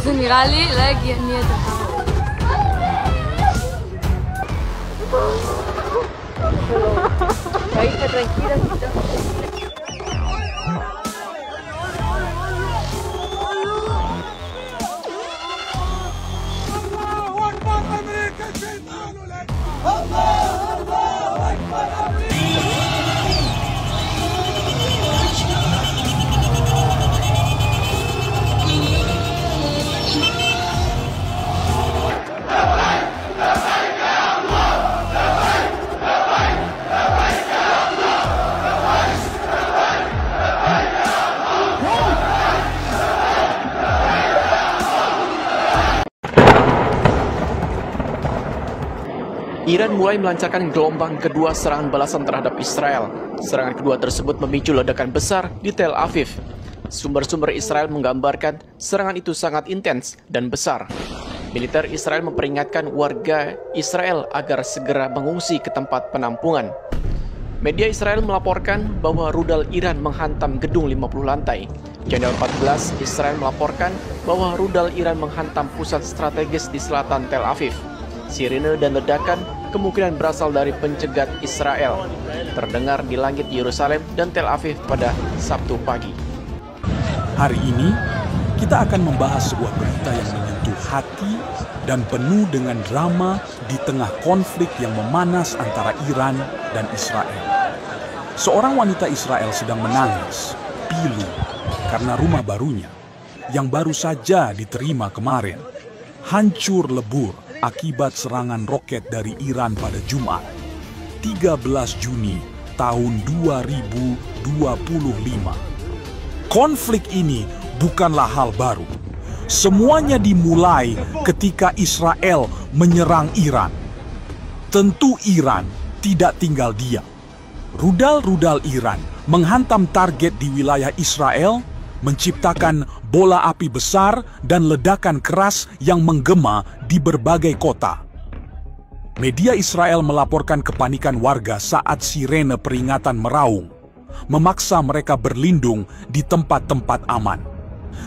זה נראה לי לא הגיוני הדבר. Iran mulai melancarkan gelombang kedua serangan balasan terhadap Israel. Serangan kedua tersebut memicu ledakan besar di Tel Aviv. Sumber-sumber Israel menggambarkan serangan itu sangat intens dan besar. Militer Israel memperingatkan warga Israel agar segera mengungsi ke tempat penampungan. Media Israel melaporkan bahwa rudal Iran menghantam gedung 50 lantai. Channel 14 Israel melaporkan bahwa rudal Iran menghantam pusat strategis di selatan Tel Aviv. Sirine dan ledakan kemungkinan berasal dari pencegat Israel, terdengar di langit Yerusalem dan Tel Aviv pada Sabtu pagi. Hari ini, kita akan membahas sebuah berita yang menyentuh hati dan penuh dengan drama di tengah konflik yang memanas antara Iran dan Israel. Seorang wanita Israel sedang menangis, pilu, karena rumah barunya, yang baru saja diterima kemarin, hancur lebur akibat serangan roket dari Iran pada Jumat, 13 Juni tahun 2025. Konflik ini bukanlah hal baru. Semuanya dimulai ketika Israel menyerang Iran. Tentu Iran tidak tinggal diam. Rudal-rudal Iran menghantam target di wilayah Israel, menciptakan bola api besar dan ledakan keras yang menggema di berbagai kota. Media Israel melaporkan kepanikan warga saat sirene peringatan meraung, memaksa mereka berlindung di tempat-tempat aman.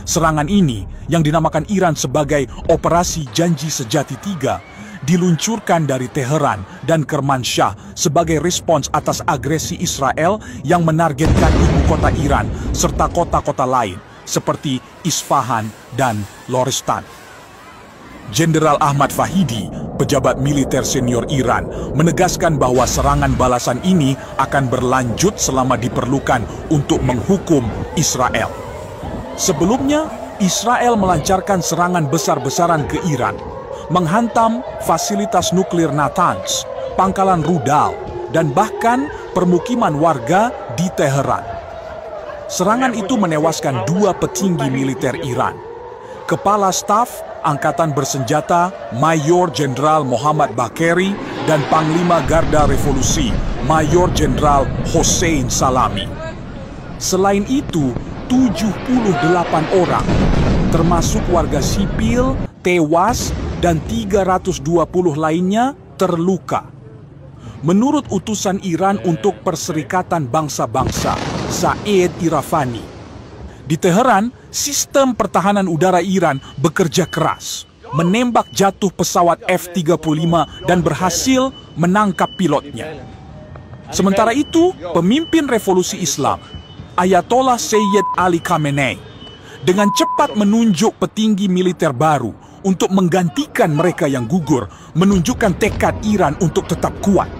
Serangan ini, yang dinamakan Iran sebagai Operasi Janji Sejati 3, diluncurkan dari Teheran dan Kermanshah sebagai respons atas agresi Israel yang menargetkan ibu kota Iran serta kota-kota lain seperti Isfahan dan Lorestan. Jenderal Ahmad Fahidi, pejabat militer senior Iran, menegaskan bahwa serangan balasan ini akan berlanjut selama diperlukan untuk menghukum Israel. Sebelumnya, Israel melancarkan serangan besar-besaran ke Iran, menghantam fasilitas nuklir Natanz, pangkalan rudal, dan bahkan permukiman warga di Teheran. Serangan itu menewaskan 2 petinggi militer Iran, Kepala Staf Angkatan Bersenjata Mayor Jenderal Muhammad Bagheri dan Panglima Garda Revolusi Mayor Jenderal Hossein Salami. Selain itu, 78 orang, termasuk warga sipil, tewas dan 320 lainnya terluka. Menurut utusan Iran untuk Perserikatan Bangsa-Bangsa, Said Irafani, di Teheran, sistem pertahanan udara Iran bekerja keras, menembak jatuh pesawat F-35 dan berhasil menangkap pilotnya. Sementara itu, pemimpin revolusi Islam, Ayatollah Sayyid Ali Khamenei, dengan cepat menunjuk petinggi militer baru untuk menggantikan mereka yang gugur, menunjukkan tekad Iran untuk tetap kuat.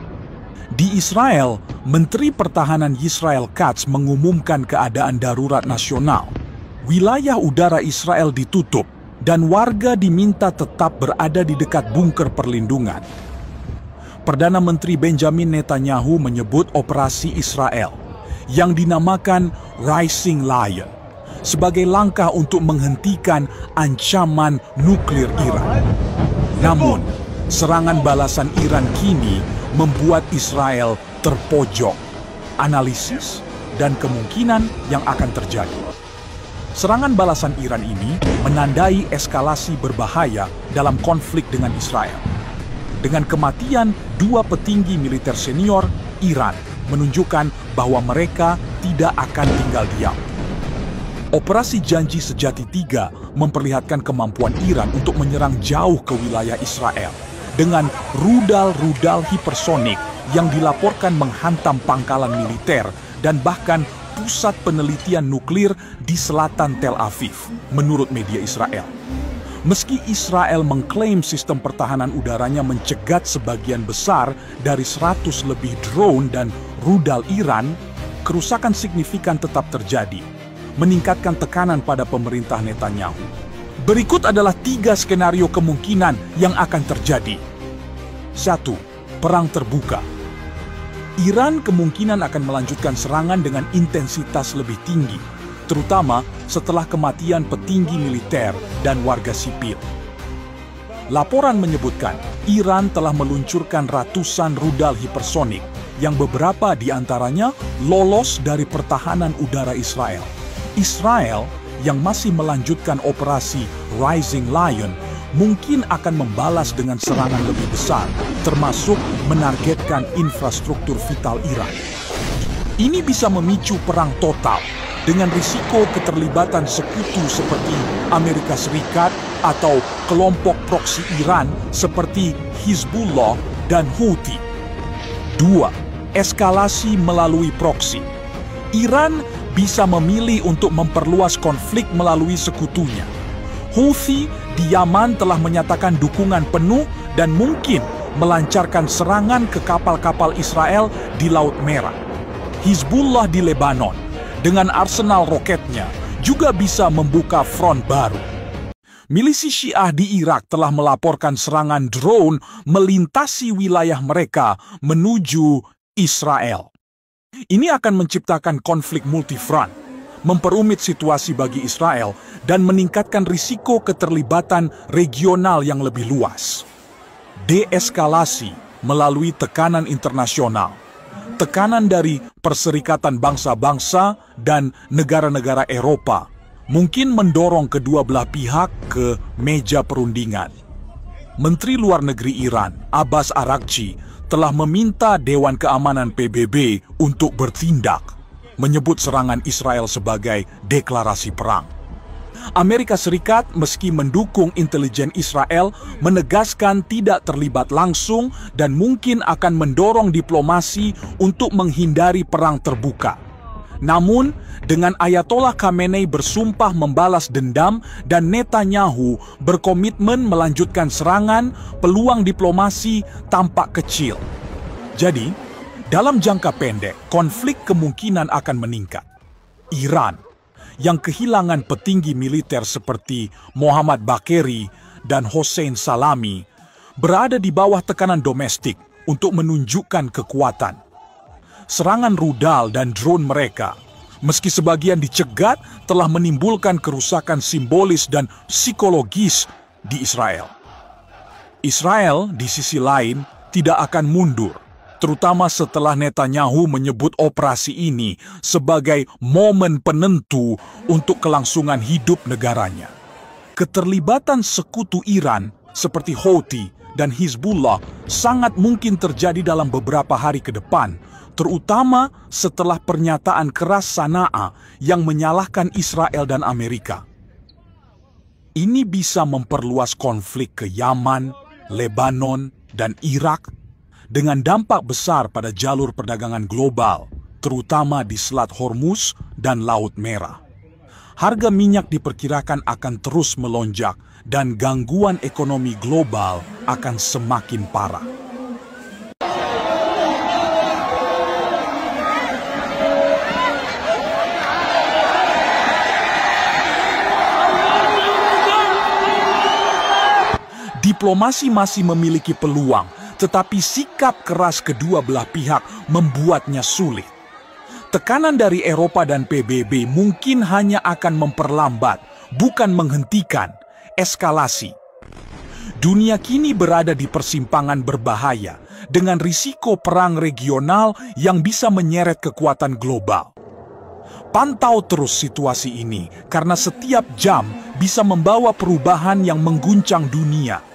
Di Israel, Menteri Pertahanan Yisrael Katz mengumumkan keadaan darurat nasional. Wilayah udara Israel ditutup dan warga diminta tetap berada di dekat bunker perlindungan. Perdana Menteri Benjamin Netanyahu menyebut operasi Israel yang dinamakan Rising Lion sebagai langkah untuk menghentikan ancaman nuklir Iran. Namun, serangan balasan Iran kini membuat Israel terpojok. Analisis dan kemungkinan yang akan terjadi. Serangan balasan Iran ini menandai eskalasi berbahaya dalam konflik dengan Israel. Dengan kematian 2 petinggi militer senior, Iran menunjukkan bahwa mereka tidak akan tinggal diam. Operasi Janji Sejati 3 memperlihatkan kemampuan Iran untuk menyerang jauh ke wilayah Israel dengan rudal-rudal hipersonik yang dilaporkan menghantam pangkalan militer dan bahkan pusat penelitian nuklir di selatan Tel Aviv, menurut media Israel. Meski Israel mengklaim sistem pertahanan udaranya mencegat sebagian besar dari 100 lebih drone dan rudal Iran, kerusakan signifikan tetap terjadi, meningkatkan tekanan pada pemerintah Netanyahu. Berikut adalah 3 skenario kemungkinan yang akan terjadi. 1. Perang terbuka. Iran kemungkinan akan melanjutkan serangan dengan intensitas lebih tinggi, terutama setelah kematian petinggi militer dan warga sipil. Laporan menyebutkan Iran telah meluncurkan ratusan rudal hipersonik yang beberapa di antaranya lolos dari pertahanan udara Israel. Israel yang masih melanjutkan operasi Rising Lion mungkin akan membalas dengan serangan lebih besar, termasuk menargetkan infrastruktur vital Iran. Ini bisa memicu perang total dengan risiko keterlibatan sekutu seperti Amerika Serikat atau kelompok proksi Iran seperti Hizbullah dan Houthi. 2. Eskalasi melalui proksi. Iran bisa memilih untuk memperluas konflik melalui sekutunya. Houthi di Yaman telah menyatakan dukungan penuh dan mungkin melancarkan serangan ke kapal-kapal Israel di Laut Merah. Hizbullah di Lebanon dengan arsenal roketnya juga bisa membuka front baru. Milisi Syiah di Irak telah melaporkan serangan drone melintasi wilayah mereka menuju Israel. Ini akan menciptakan konflik multifront, memperumit situasi bagi Israel, dan meningkatkan risiko keterlibatan regional yang lebih luas. Deeskalasi melalui tekanan internasional. Tekanan dari Perserikatan Bangsa-Bangsa dan negara-negara Eropa mungkin mendorong kedua belah pihak ke meja perundingan. Menteri Luar Negeri Iran, Abbas Araghchi, telah meminta Dewan Keamanan PBB untuk bertindak, menyebut serangan Israel sebagai deklarasi perang. Amerika Serikat meski mendukung intelijen Israel menegaskan tidak terlibat langsung dan mungkin akan mendorong diplomasi untuk menghindari perang terbuka. Namun, dengan Ayatollah Khamenei bersumpah membalas dendam dan Netanyahu berkomitmen melanjutkan serangan, peluang diplomasi tampak kecil. Jadi, dalam jangka pendek, konflik kemungkinan akan meningkat. Iran, yang kehilangan petinggi militer seperti Mohammad Bagheri dan Hossein Salami, berada di bawah tekanan domestik untuk menunjukkan kekuatan. Serangan rudal dan drone mereka, meski sebagian dicegat, telah menimbulkan kerusakan simbolis dan psikologis di Israel. Israel, di sisi lain, tidak akan mundur, terutama setelah Netanyahu menyebut operasi ini sebagai momen penentu untuk kelangsungan hidup negaranya. Keterlibatan sekutu Iran seperti Houthi dan Hizbullah sangat mungkin terjadi dalam beberapa hari ke depan, terutama setelah pernyataan keras Sana'a yang menyalahkan Israel dan Amerika. Ini bisa memperluas konflik ke Yaman, Lebanon, dan Irak, dengan dampak besar pada jalur perdagangan global, terutama di Selat Hormuz dan Laut Merah. Harga minyak diperkirakan akan terus melonjak dan gangguan ekonomi global akan semakin parah. diplomasi masih memiliki peluang, tetapi sikap keras kedua belah pihak membuatnya sulit. Tekanan dari Eropa dan PBB mungkin hanya akan memperlambat, bukan menghentikan, eskalasi. Dunia kini berada di persimpangan berbahaya, dengan risiko perang regional yang bisa menyeret kekuatan global. Pantau terus situasi ini, karena setiap jam bisa membawa perubahan yang mengguncang dunia.